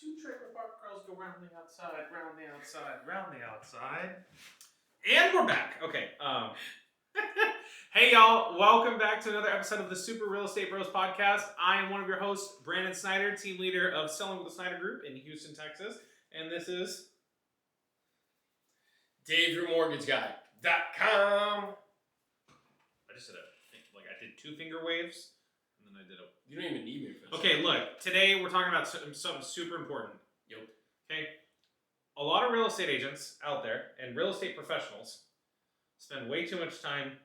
Two trailer park girls go round the outside, round the outside, round the outside. And we're back. Okay. Hey, y'all. Welcome back to another episode of the Super Real Estate Bros podcast. I am one of your hosts, Brandon Snyder, team leader of Selling with the Snyder Group in Houston, Texas. And this is DaveYourMortgageGuy.com. I just did I did two finger waves, and then I did a... You don't even need me for this. Okay, look. Today we're talking about something super important. Yep. Okay? A lot of real estate agents out there and real estate professionals spend way too much time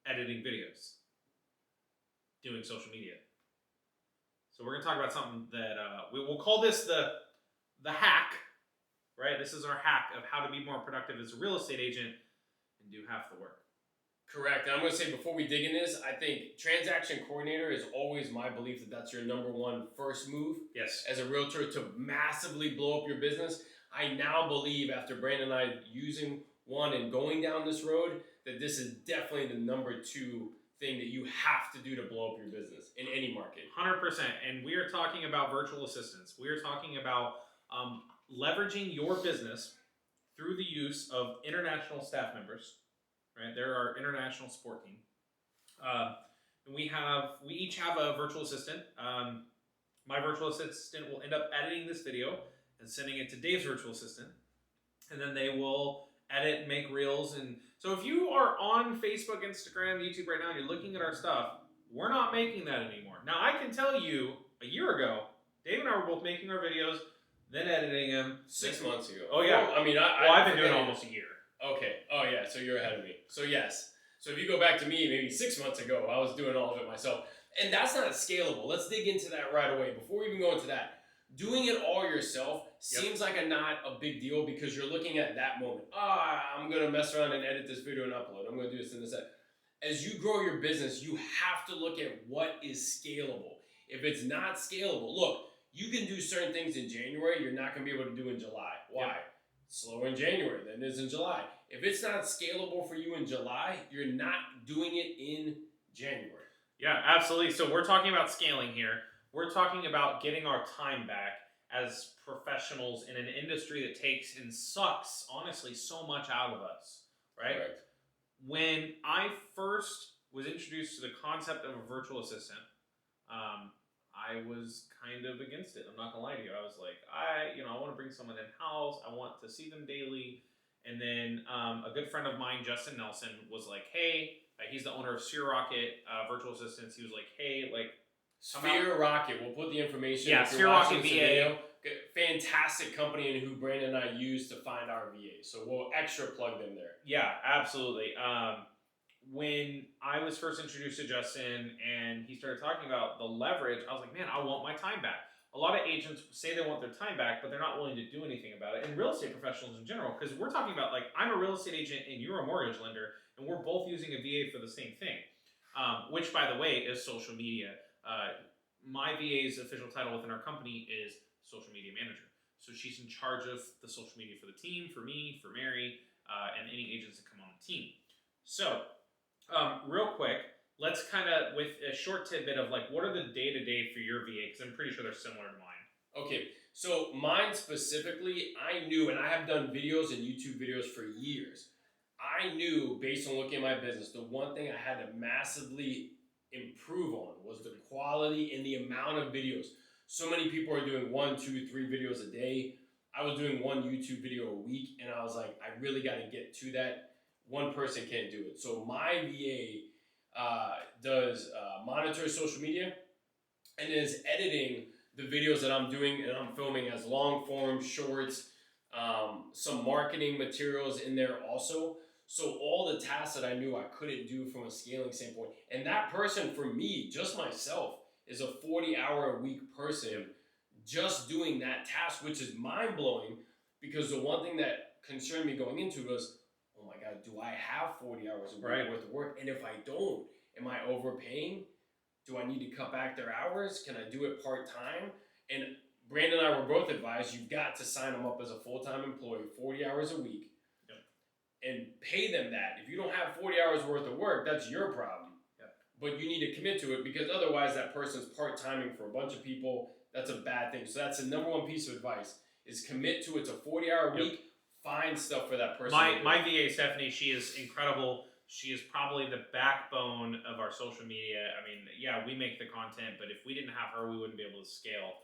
editing videos, doing social media. So we're going to talk about something that we'll call this the hack, right? This is our hack of how to be more productive as a real estate agent and do half the work. Correct. And I'm going to say before we dig in this, I think transaction coordinator is always my belief that that's your number one first move. Yes. As a realtor to massively blow up your business. I now believe after Brandon and I using one and going down this road that this is definitely the number two thing that you have to do to blow up your business in any market. 100%. And we are talking about virtual assistants. We are talking about leveraging your business through the use of international staff members. Right, they're our international support team. And we each have a virtual assistant. My virtual assistant will end up editing this video and sending it to Dave's virtual assistant, and then they will edit, make reels. And so if you are on Facebook, Instagram, YouTube right now, and you're looking at our stuff, we're not making that anymore. Now I can tell you, a year ago, Dave and I were both making our videos, then editing them. 6 months ago. Oh yeah. Well, I mean, I've been doing it almost a year. Okay. Oh, yeah. So you're ahead of me. So, yes. So if you go back to me maybe 6 months ago, I was doing all of it myself. And that's not scalable. Let's dig into that right away. Before we even go into that, doing it all yourself seems like not a big deal because you're looking at that moment. I'm going to mess around and edit this video and upload. I'm going to do this and this. As you grow your business, you have to look at what is scalable. If it's not scalable, look, you can do certain things in January you're not going to be able to do in July. Why? Yep. Slower in January than it is in July. If it's not scalable for you in July, you're not doing it in January. Yeah, absolutely. So we're talking about scaling here. We're talking about getting our time back as professionals in an industry that takes and sucks, honestly, so much out of us, right? Correct. When I first was introduced to the concept of a virtual assistant, I was kind of against it. I'm not gonna lie to you. I was like, I want to bring someone in-house. I want to see them daily. And then a good friend of mine, Justin Nelson, was like, hey, he's the owner of Sphere Rocket Virtual Assistants. He was like, hey, Sphere Rocket. We'll put the information. Yeah, Sphere Rocket VA. Fantastic company and who Brandon and I use to find our VA. So we'll extra plug them there. Yeah, absolutely. When I was first introduced to Justin and he started talking about the leverage, I was like, man, I want my time back. A lot of agents say they want their time back, but they're not willing to do anything about it. And real estate professionals in general, because we're talking about I'm a real estate agent and you're a mortgage lender, and we're both using a VA for the same thing, which, by the way, is social media. My VA's official title within our company is social media manager. So she's in charge of the social media for the team, for me, for Mary, and any agents that come on the team. So, real quick, let's kind of, with a short tidbit of what are the day-to-day for your VA, because I'm pretty sure they're similar to mine. Okay, so mine specifically, I knew, and I have done videos and YouTube videos for years, I knew, based on looking at my business, the one thing I had to massively improve on was the quality and the amount of videos. So many people are doing 1, 2, 3 videos a day. I was doing one YouTube video a week, and I was like, I really got to get to that. One person can't do it. So my VA does monitor social media and is editing the videos that I'm doing and I'm filming as long form, shorts, some marketing materials in there also. So all the tasks that I knew I couldn't do from a scaling standpoint. And that person, for me, just myself, is a 40-hour-a-week person just doing that task, which is mind-blowing because the one thing that concerned me going into was, oh my God, do I have 40 hours a week worth of work? And if I don't, am I overpaying? Do I need to cut back their hours? Can I do it part-time? And Brandon and I were both advised, you've got to sign them up as a full-time employee, 40 hours a week, and pay them that. If you don't have 40 hours worth of work, that's your problem. but you need to commit to it because otherwise that person's part-timing for a bunch of people. That's a bad thing. So that's the number one piece of advice is commit to it. It's a 40-hour week. Find stuff for that person. My VA, Stephanie, she is incredible. She is probably the backbone of our social media. I mean, yeah, we make the content, but if we didn't have her, we wouldn't be able to scale.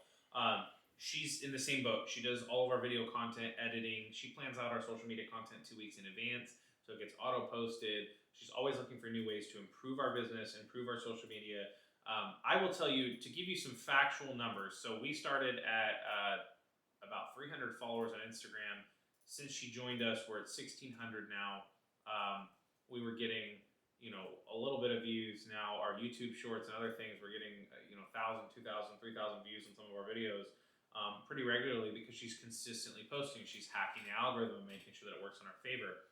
She's in the same boat. She does all of our video content editing. She plans out our social media content 2 weeks in advance, so it gets auto posted. She's always looking for new ways to improve our business, improve our social media. I will tell you, to give you some factual numbers, so we started at about 300 followers on Instagram. Since she joined us, we're at 1,600 now. We were getting, a little bit of views now. Our YouTube shorts and other things, we're getting, 1,000, 2,000, 3,000 views on some of our videos pretty regularly because she's consistently posting. She's hacking the algorithm and making sure that it works in our favor.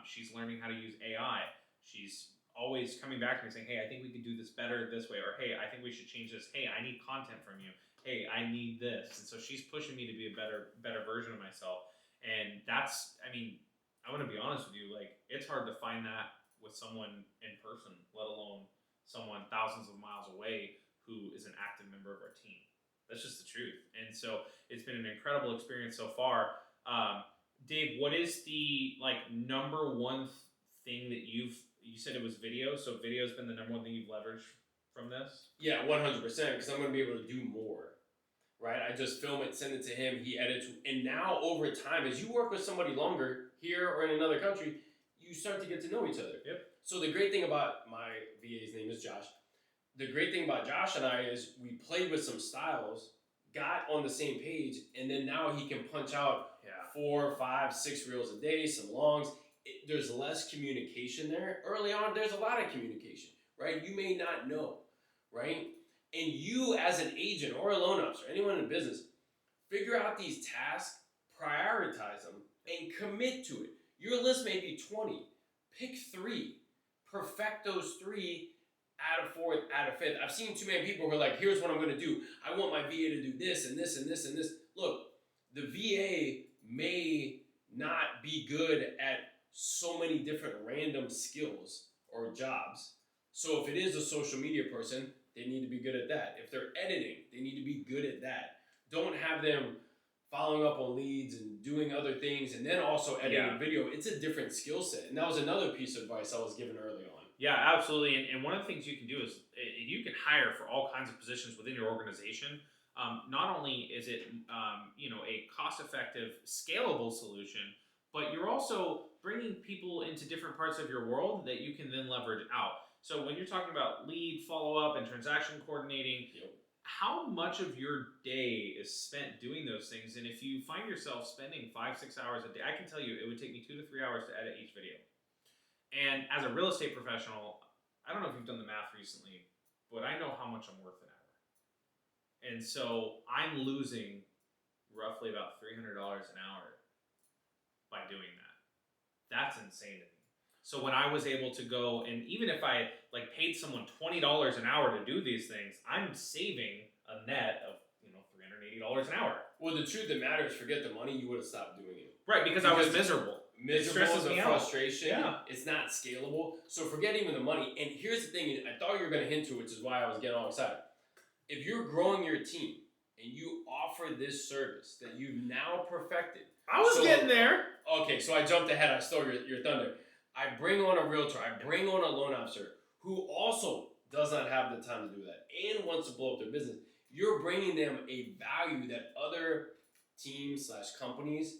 She's learning how to use AI. She's always coming back to me saying, hey, I think we could do this better this way, or hey, I think we should change this. Hey, I need content from you. Hey, I need this. And so she's pushing me to be a better version of myself. And that's, I want to be honest with you, like, it's hard to find that with someone in person, let alone someone thousands of miles away who is an active member of our team. That's just the truth. And so it's been an incredible experience so far. Dave, what is the number one thing that you said it was video? So video's been the number one thing you've leveraged from this? Yeah, 100%, because I'm going to be able to do more. Right? I just film it, send it to him, he edits, and now over time, as you work with somebody longer here or in another country, you start to get to know each other. Yep. So the great thing about my VA's name is Josh. The great thing about Josh and I is we played with some styles, got on the same page, and then now he can punch out 4, 5, 6 reels a day, some longs. There's less communication there. Early on, there's a lot of communication, right? You may not know, right? And you as an agent or a loan officer, anyone in business, figure out these tasks, prioritize them, and commit to it. Your list may be 20. Pick 3. Perfect those 3, add a 4th, add a 5th. I've seen too many people who are like, here's what I'm going to do. I want my VA to do this and this and this and this. Look, the VA may not be good at so many different random skills or jobs. So if it is a social media person, they need to be good at that. If they're editing, they need to be good at that. Don't have them following up on leads and doing other things and then also editing video. It's a different skill set. And that was another piece of advice I was given early on. Yeah, absolutely. And one of the things you can do is you can hire for all kinds of positions within your organization. Not only is it a cost-effective, scalable solution, but you're also bringing people into different parts of your world that you can then leverage out. So when you're talking about lead follow-up and transaction coordinating, how much of your day is spent doing those things? And if you find yourself spending 5-6 hours a day, I can tell you it would take me 2 to 3 hours to edit each video. And as a real estate professional, I don't know if you've done the math recently, but I know how much I'm worth an hour. And so I'm losing roughly about $300 an hour by doing that. That's insane to me. So when I was able to go, and even if I paid someone $20 an hour to do these things, I'm saving a net of $380 an hour. Well, the truth of the matter is, forget the money, you would have stopped doing it. Right, because I was miserable. Miserable, the frustration. It's not scalable. So forget even the money. And here's the thing, I thought you were going to hint to, which is why I was getting all excited. If you're growing your team and you offer this service that you've now perfected. I was getting there. Okay, so I jumped ahead. I stole your thunder. I bring on a realtor. I bring on a loan officer who also does not have the time to do that and wants to blow up their business. You're bringing them a value that other teams/companies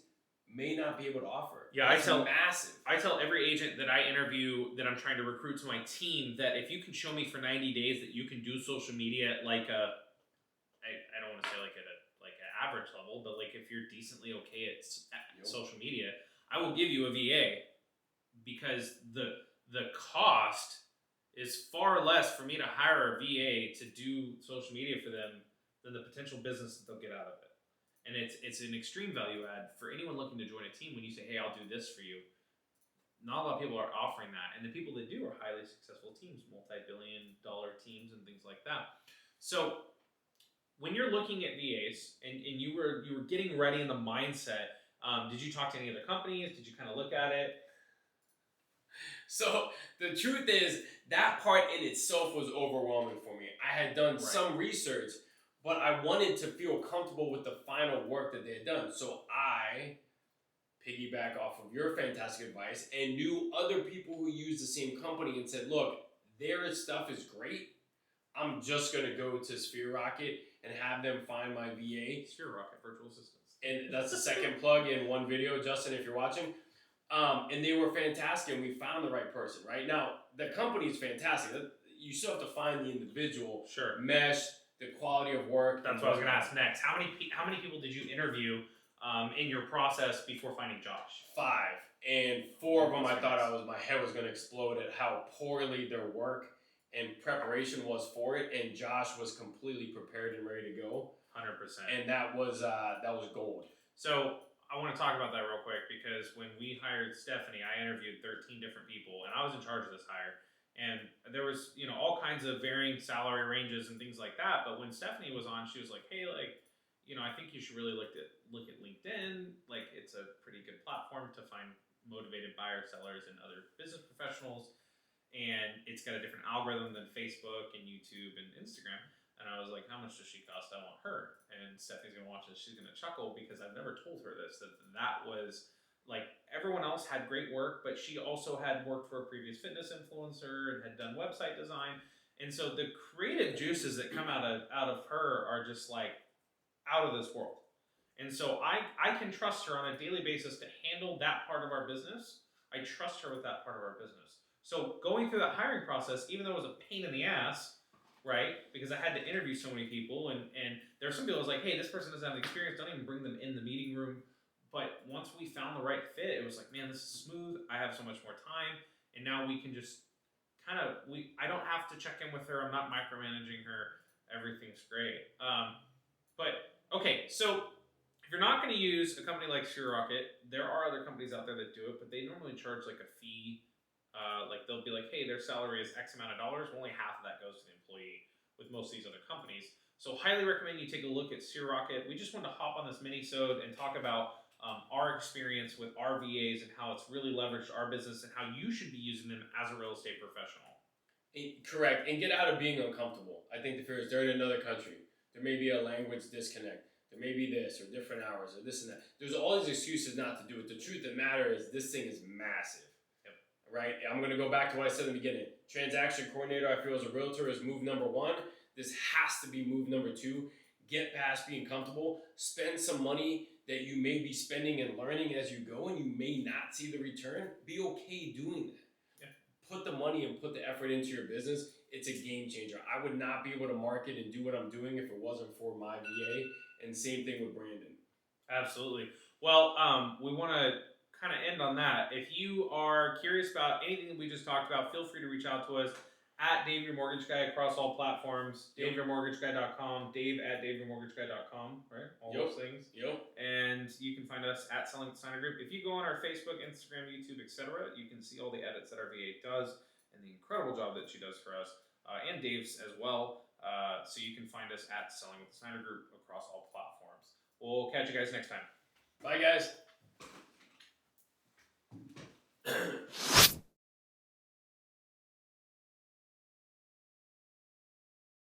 may not be able to offer. Yeah, That's massive. I tell every agent that I interview that I'm trying to recruit to my team that if you can show me for 90 days that you can do social media at I don't want to say at an average level, but if you're decently okay at social media, I will give you a VA because the cost is far less for me to hire a VA to do social media for them than the potential business that they'll get out of it. And it's an extreme value add for anyone looking to join a team. When you say, hey, I'll do this for you, not a lot of people are offering that. And the people that do are highly successful teams, multi-billion-dollar teams and things like that. So when you're looking at VAs and you were getting ready in the mindset, did you talk to any other companies? Did you kind of look at it? So the truth is that part in itself was overwhelming for me. I had done Right. some research, but I wanted to feel comfortable with the final work that they had done. So I piggyback off of your fantastic advice and knew other people who use the same company and said, look, their stuff is great. I'm just gonna go to Sphere Rocket and have them find my VA. Sphere Rocket virtual assistants. And that's the second plug in one video, Justin, if you're watching. And they were fantastic, and we found the right person. Right now, the company is fantastic. You still have to find the individual, Sure. mesh, the quality of work. That's what I was going to ask next. How many people did you interview in your process before finding Josh? 5, and 4 of them I thought my head was going to explode at how poorly their work and preparation was for it. And Josh was completely prepared and ready to go. 100%. And that was gold. So I want to talk about that real quick because when we hired Stephanie, I interviewed 13 different people, and I was in charge of this hire. And there was, all kinds of varying salary ranges and things like that. But when Stephanie was on, she was like, "Hey, I think you should really look at LinkedIn. Like, it's a pretty good platform to find motivated buyers, sellers, and other business professionals. And it's got a different algorithm than Facebook and YouTube and Instagram." And I was like, "How much does she cost? I want her." And Stephanie's gonna watch this. She's gonna chuckle because I've never told her this. That was like, everyone else had great work, but she also had worked for a previous fitness influencer and had done website design. And so the creative juices that come out of her are just like out of this world. And so I can trust her on a daily basis to handle that part of our business. I trust her with that part of our business. So going through that hiring process, even though it was a pain in the ass, right? Because I had to interview so many people, and there are some people who was like, "Hey, this person doesn't have the experience. Don't even bring them in the meeting room." But once we found the right fit, it was like, "Man, this is smooth. I have so much more time, and now we can just I don't have to check in with her. I'm not micromanaging her. Everything's great." But okay, so if you're not going to use a company like SearRocket, there are other companies out there that do it, but they normally charge like a fee. Like, they'll be like, "Hey, their salary is X amount of dollars. Only half of that goes to the employee." With most of these other companies, so highly recommend you take a look at SearRocket. We just wanted to hop on this mini-sode and talk about our experience with our VAs and how it's really leveraged our business and how you should be using them as a real estate professional. Correct, and get out of being uncomfortable. I think the fear is they're in another country. There may be a language disconnect. There may be this or different hours or this and that. There's all these excuses not to do it. The truth of the matter is this thing is massive. Right? I'm going to go back to what I said in the beginning. Transaction coordinator, I feel, as a realtor is move number 1. This has to be move number 2. Get past being comfortable. Spend some money that you may be spending and learning as you go, and you may not see the return. Be okay doing that. Yeah. Put the money and put the effort into your business. It's a game changer. I would not be able to market and do what I'm doing if it wasn't for my VA. And same thing with Brandon. Absolutely. Well, we want to kind of end on that. If you are curious about anything that we just talked about, feel free to reach out to us at Dave Your Mortgage Guy across all platforms. DaveYourMortgageGuy.com, Dave@DaveYourMortgageGuy.com, right? All those things. Yep. And you can find us at Selling with the Signer Group. If you go on our Facebook, Instagram, YouTube, etc., you can see all the edits that our VA does and the incredible job that she does for us, and Dave's as well. So you can find us at Selling with the Signer Group across all platforms. We'll catch you guys next time. Bye, guys.